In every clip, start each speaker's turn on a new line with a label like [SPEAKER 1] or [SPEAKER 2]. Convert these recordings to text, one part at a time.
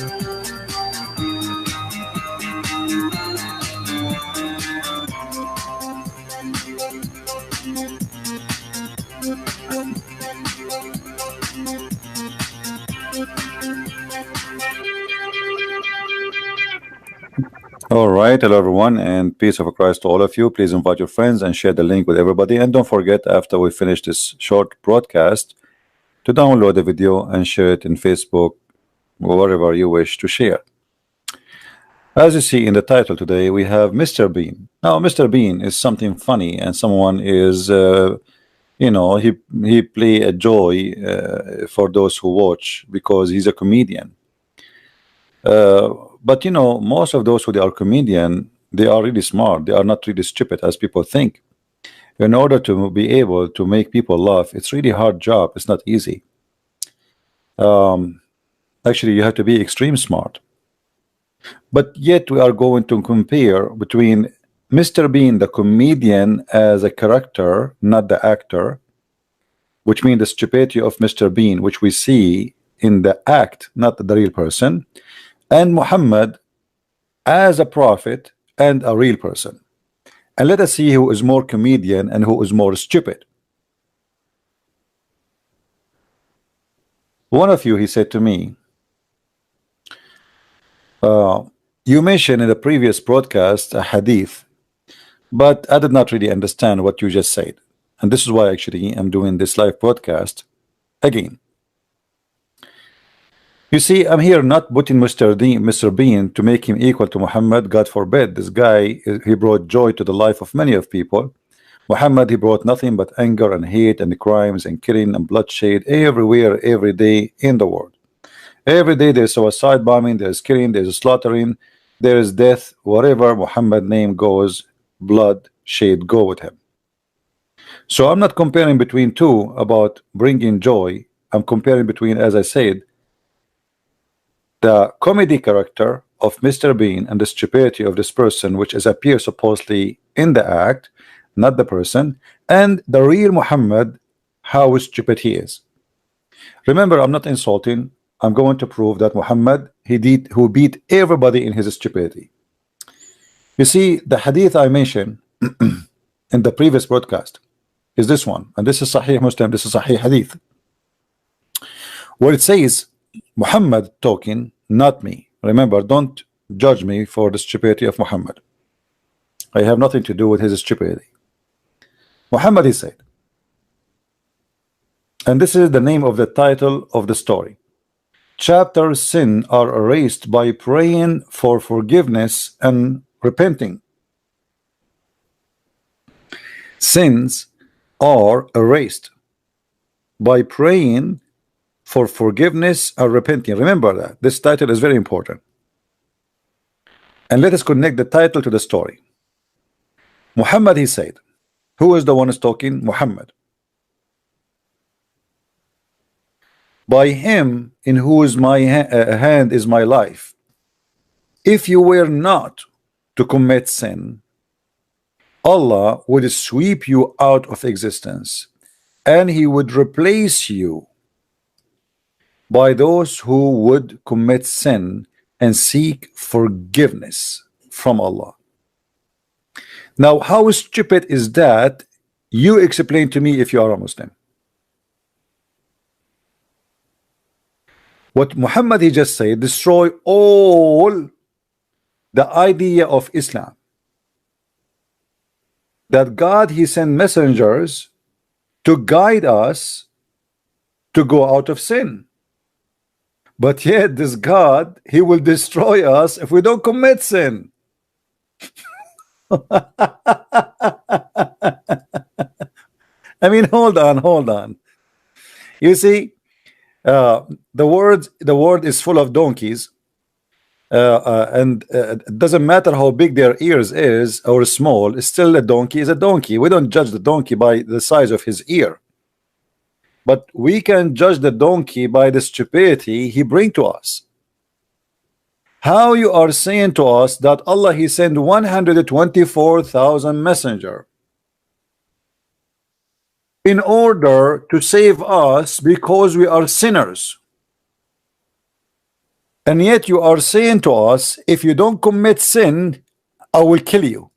[SPEAKER 1] All right, hello everyone, and peace of Christ to all of you. Please invite your friends and share the link with everybody. And don't forget, after we finish this short broadcast, to download the video and share it in Facebook or wherever you wish to share. As you see in the title today, we have Mr. Bean. Now, Mr. Bean is something funny, and someone is, he play a joy for those who watch because he's a comedian. But most of those who they are comedian, they are really smart. They are not really stupid as people think. In order to be able to make people laugh, it's really hard job. It's not easy. Actually, you have to be extreme smart. But yet we are going to compare between Mr. Bean, the comedian, as a character, not the actor, which means the stupidity of Mr. Bean, which we see in the act, not the real person, and Muhammad as a prophet and a real person. And let us see who is more comedian and who is more stupid. One of you, he said to me, you mentioned in the previous broadcast a hadith, but I did not really understand what you just said. And this is why actually I'm doing this live broadcast again. You see, I'm here not putting Mr. Bean to make him equal to Muhammad. God forbid. This guy, he brought joy to the life of many of people. Muhammad, he brought nothing but anger and hate and crimes and killing and bloodshed everywhere, every day in the world. Every day there's suicide bombing, there's killing, there's slaughtering, there is death. Whatever Muhammad name goes, blood, shade go with him. So I'm not comparing between two about bringing joy. I'm comparing between, as I said, the comedy character of Mr. Bean and the stupidity of this person, which is appear supposedly in the act, not the person, and the real Muhammad, how stupid he is. Remember, I'm not insulting. I'm going to prove that Muhammad, who beat everybody in his stupidity. You see, the hadith I mentioned in the previous broadcast is this one, and this is Sahih Muslim, this is Sahih Hadith, where it says Muhammad talking, not me. Remember, don't judge me for the stupidity of Muhammad. I have nothing to do with his stupidity. Muhammad, he said, and this is the name of the title of the story. Chapter sin are erased by praying for forgiveness and repenting. Sins are erased by praying for forgiveness and repenting. Remember that. This title is very important. And let us connect the title to the story. Muhammad, he said, who is the one who's talking? Muhammad. By him in whose my hand is my life. If you were not to commit sin, Allah would sweep you out of existence, and he would replace you by those who would commit sin and seek forgiveness from Allah. Now, how stupid is that? You explain to me if you are a Muslim. What Muhammad he just said, destroy all the idea of Islam. That God, he sent messengers to guide us to go out of sin. But yet this God, he will destroy us if we don't commit sin. I mean, hold on. You see, the word is full of donkeys, and it doesn't matter how big their ears is or small. Still, a donkey is a donkey. We don't judge the donkey by the size of his ear, but we can judge the donkey by the stupidity he bring to us. How you are saying to us that Allah, he sent 124,000 messenger in order to save us because we are sinners, And yet you are saying to us, if you don't commit sin, I will kill you.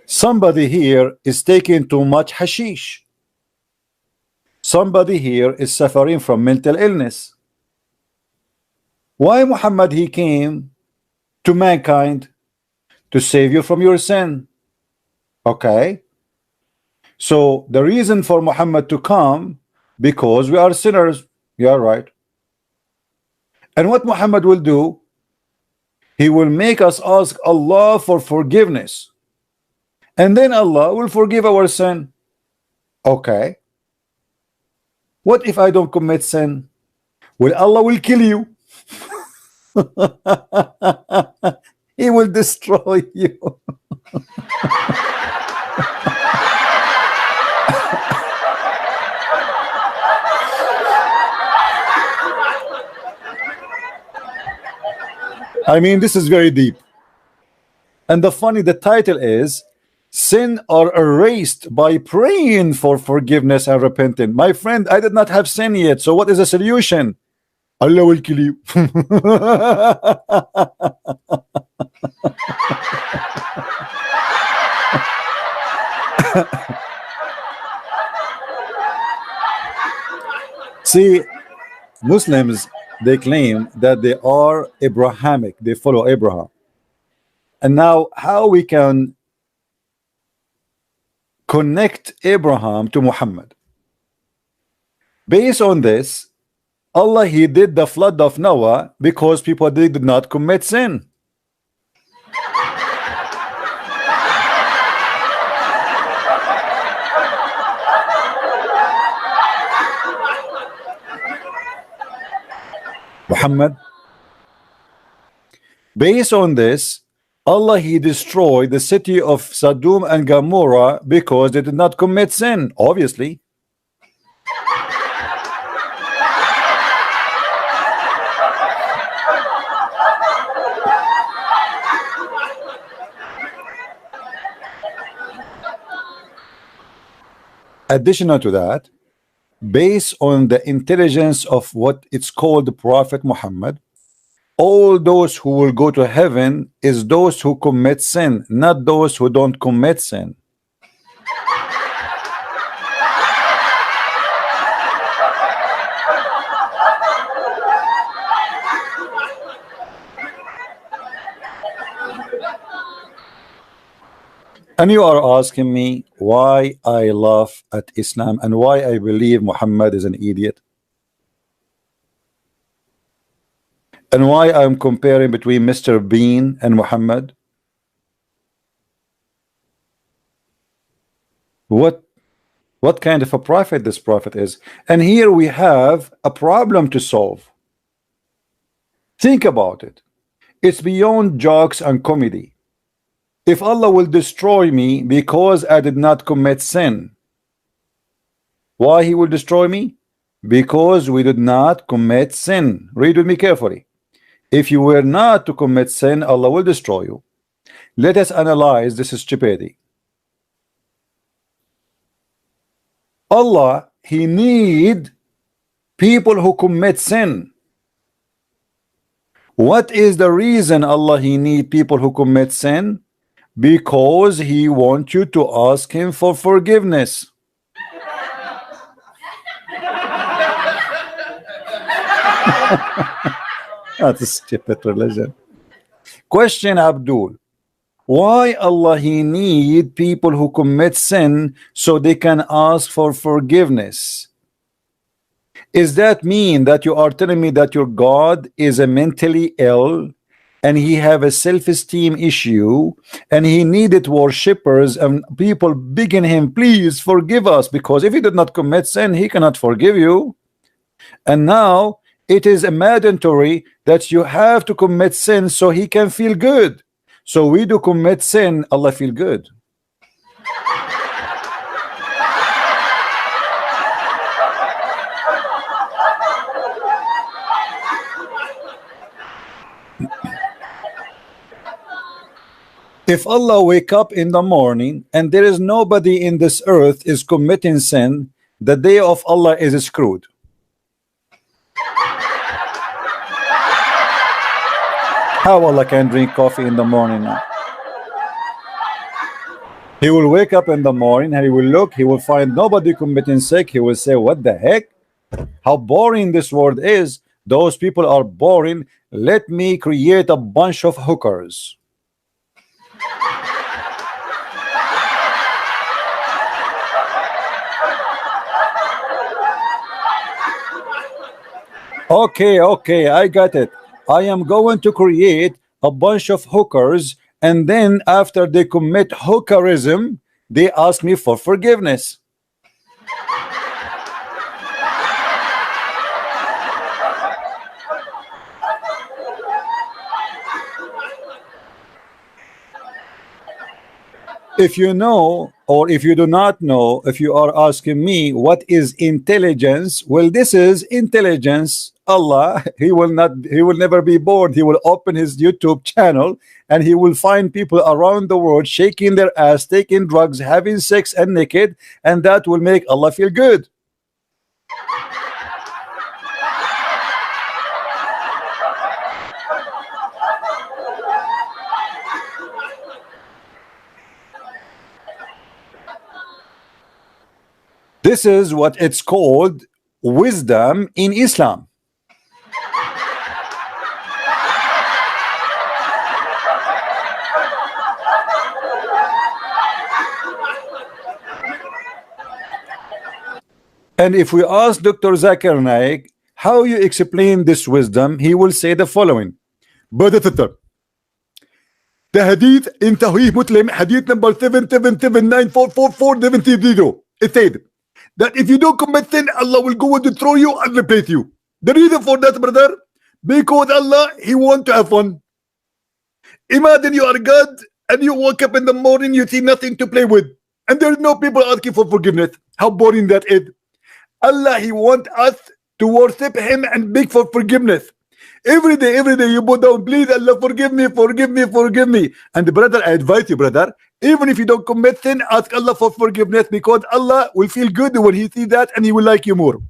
[SPEAKER 1] Somebody here is taking too much hashish. Somebody here is suffering from mental illness. Why Muhammad he came to mankind? To save you from your sin. Okay. So the reason for Muhammad to come, because we are sinners. You are right. And what Muhammad will do, he will make us ask Allah for forgiveness. And then Allah will forgive our sin. Okay. What if I don't commit sin? Well, Allah will kill you. He will destroy you. I mean, this is very deep. And the title is Sin are erased by praying for forgiveness and repenting. My friend, I did not have sin yet. So what is the solution? Allah will kill you. See, Muslims, they claim that they are Abrahamic. They follow Abraham. And now how we can connect Abraham to Muhammad? Based on this, Allah he did the flood of Noah because people did not commit sin. Muhammad, based on this, Allah he destroyed the city of Sodom and Gomorrah because they did not commit sin, obviously. Additional to that, based on the intelligence of what it's called the Prophet Muhammad, all those who will go to heaven is those who commit sin, not those who don't commit sin. And you are asking me why I laugh at Islam and why I believe Muhammad is an idiot, and why I'm comparing between Mr. Bean and Muhammad. What kind of a prophet this prophet is? And here we have a problem to solve. Think about it. It's beyond jokes and comedy. If Allah will destroy me because I did not commit sin, why he will destroy me? Because we did not commit sin. Read with me carefully. If you were not to commit sin, Allah will destroy you. Let us analyze this stupidity. Allah, he need people who commit sin. What is the reason Allah he need people who commit sin? Because he wants you to ask him for forgiveness. That's a stupid religion. Question Abdul, why Allah he need people who commit sin so they can ask for forgiveness? Is that mean that you are telling me that your God is a mentally ill and he have a self-esteem issue and he needed worshippers and people begging him, please forgive us, because if he did not commit sin he cannot forgive you? And now it is a mandatory that you have to commit sin so he can feel good. So we do commit sin, Allah feel good. If Allah wake up in the morning and there is nobody in this earth is committing sin, the day of Allah is screwed. How Allah can drink coffee in the morning now? He will wake up in the morning and he will look, he will find nobody committing sin. He will say, what the heck? How boring this world is. Those people are boring. Let me create a bunch of hookers. Okay, I got it. I am going to create a bunch of hookers, and then after they commit hookerism, they ask me for forgiveness. If you know, or if you do not know, if you are asking me what is intelligence, well, this is intelligence. Allah, he will never be bored. He will open his YouTube channel and he will find people around the world shaking their ass, taking drugs, having sex and naked, and that will make Allah feel good. This is what it's called wisdom in Islam. And if we ask Dr. Zakir Naik how you explain this wisdom, he will say the following. The hadith in Sahih Muslim, hadith number 777944470. It said that if you don't commit sin, Allah will go and destroy you and replace you. The reason for that, brother, because Allah, he want to have fun. Imagine you are God and you wake up in the morning, you see nothing to play with, and there's no people asking for forgiveness. How boring that is. Allah, he want us to worship him and beg for forgiveness. Every day you bow down, please Allah, forgive me. And brother, I advise you, brother, even if you don't commit sin, ask Allah for forgiveness, because Allah will feel good when he sees that and he will like you more.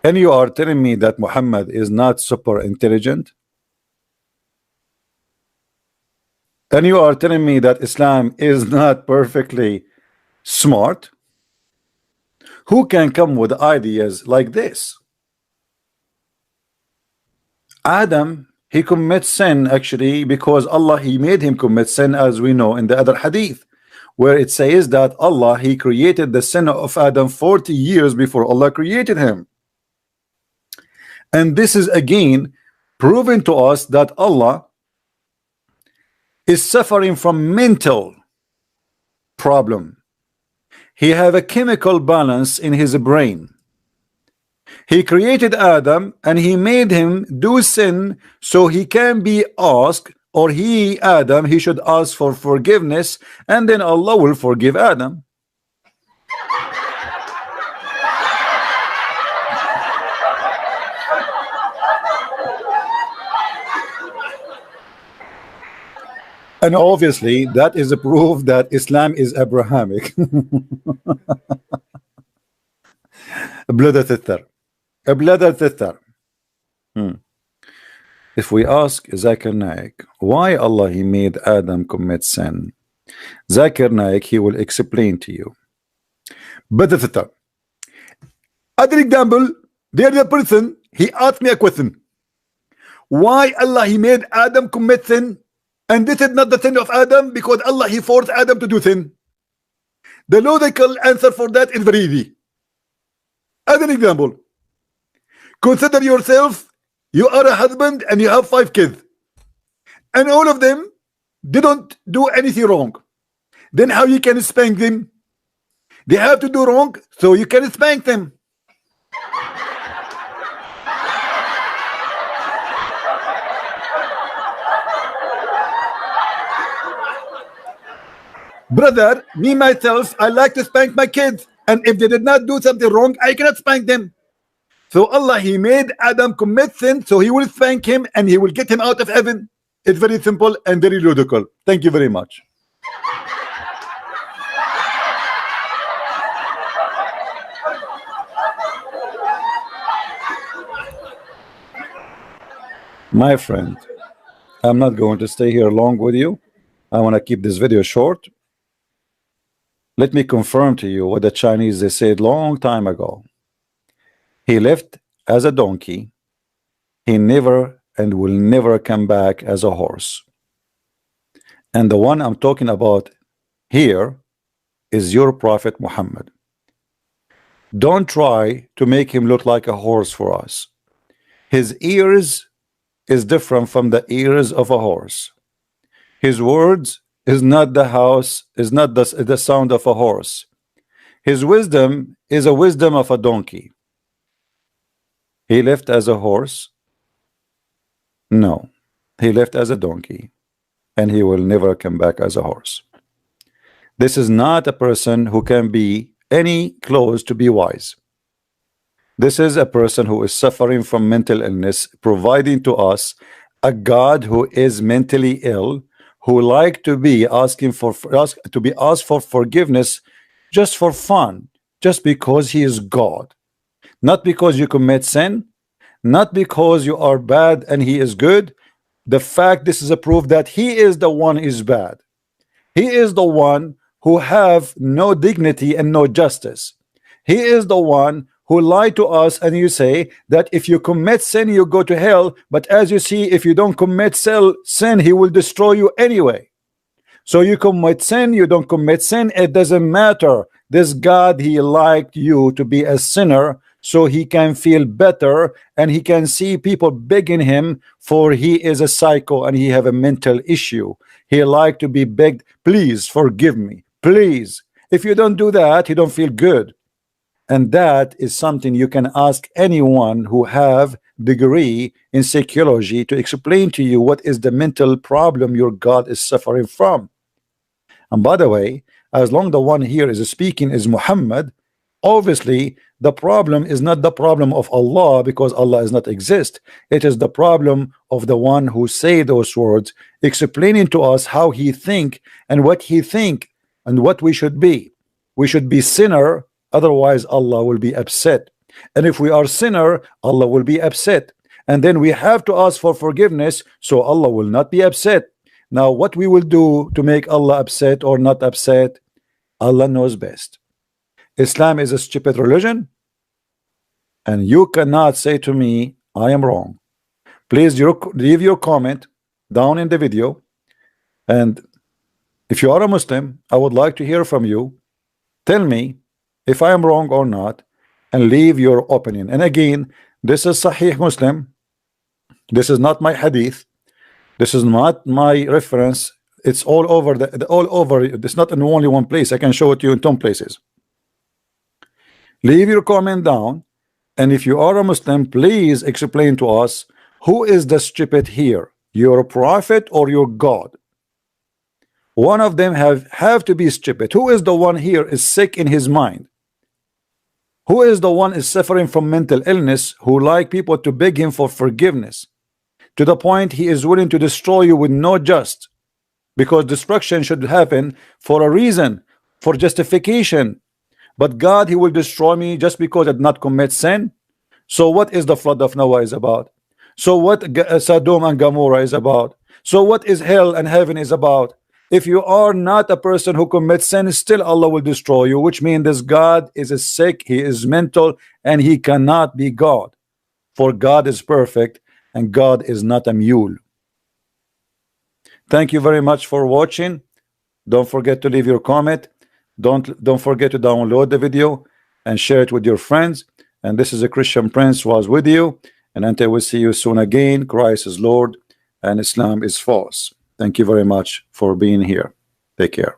[SPEAKER 1] And you are telling me that Muhammad is not super intelligent? And you are telling me that Islam is not perfectly smart? Who can come with ideas like this? Adam, he commits sin actually because Allah, he made him commit sin, as we know in the other hadith, where it says that Allah, he created the sin of Adam 40 years before Allah created him. And this is again proven to us that Allah is suffering from mental problem. He have a chemical balance in his brain. He created Adam and he made him do sin so he can be asked, or he, Adam, he should ask for forgiveness, and then Allah will forgive Adam. And obviously that is a proof that Islam is Abrahamic. Blood sister. If we ask Zakir Naik why Allah he made Adam commit sin, Zakir Naik, he will explain to you. Other example, there is a person, he asked me a question. Why Allah he made Adam commit sin? And this is not the sin of Adam, because Allah, he forced Adam to do sin. The logical answer for that is very easy. As an example, consider yourself, you are a husband and you have 5 kids. And all of them didn't do anything wrong. Then how you can spank them? They have to do wrong, so you can spank them. Brother, me myself, I like to spank my kids, and if they did not do something wrong, I cannot spank them. So Allah, He made Adam commit sin, so He will spank him and He will get him out of heaven. It's very simple and very logical. Thank you very much. My friend, I'm not going to stay here long with you. I want to keep this video short. Let me confirm to you what the Chinese they said long time ago. He left as a donkey. He never and will never come back as a horse. And the one I'm talking about here is your Prophet Muhammad. Don't try to make him look like a horse for us. His ears is different from the ears of a horse. His words is not the sound of a horse. His wisdom is a wisdom of a donkey. He left as a horse? No, he left as a donkey, and he will never come back as a horse. This is not a person who can be any close to be wise. This is a person who is suffering from mental illness, providing to us a God who is mentally ill, who like to be asked for forgiveness just for fun, just because he is God, not because you commit sin, not because you are bad and he is good. The fact this is a proof that he is the one is bad. He is the one who have no dignity and no justice. He is the one who lied to us, and you say that if you commit sin you go to hell, but as you see, if you don't commit sin, he will destroy you anyway. So you commit sin, you don't commit sin, it doesn't matter. This God, he liked you to be a sinner so he can feel better, and he can see people begging him, for he is a psycho and he have a mental issue. He like to be begged, please forgive me, please. If you don't do that, you don't feel good. And that is something you can ask anyone who have degree in psychology to explain to you what is the mental problem your God is suffering from. And by the way, as long the one here is speaking is Muhammad, obviously the problem is not the problem of Allah, because Allah does not exist. It is the problem of the one who say those words, explaining to us how he think and what he think and what we should be. We should be sinner, otherwise Allah will be upset. And if we are sinner, Allah will be upset. And then we have to ask for forgiveness, so Allah will not be upset. Now what we will do to make Allah upset or not upset, Allah knows best. Islam is a stupid religion, and you cannot say to me I am wrong. Please leave your comment down in the video, and if you are a Muslim, I would like to hear from you. Tell me if I am wrong or not, and leave your opinion. And again, this is Sahih Muslim. This is not my hadith. This is not my reference. It's all over all over. It's not in only one place. I can show it to you in 10 places. Leave your comment down, and if you are a Muslim, please explain to us who is the stupid here, your prophet or your God. One of them have to be stupid. Who is the one here is sick in his mind? Who is the one is suffering from mental illness, who like people to beg him for forgiveness to the point he is willing to destroy you with no just, because destruction should happen for a reason, for justification. But God, he will destroy me just because I did not commit sin. So what is the flood of Noah is about? So what Sodom and Gomorrah is about? So what is hell and heaven is about? If you are not a person who commits sin, still Allah will destroy you, which means this God is sick, he is mental, and he cannot be God. For God is perfect, and God is not a mule. Thank you very much for watching. Don't forget to leave your comment. Don't forget to download the video and share it with your friends. And this is a Christian Prince was with you, and until we see you soon again, Christ is Lord and Islam is false. Thank you very much for being here. Take care.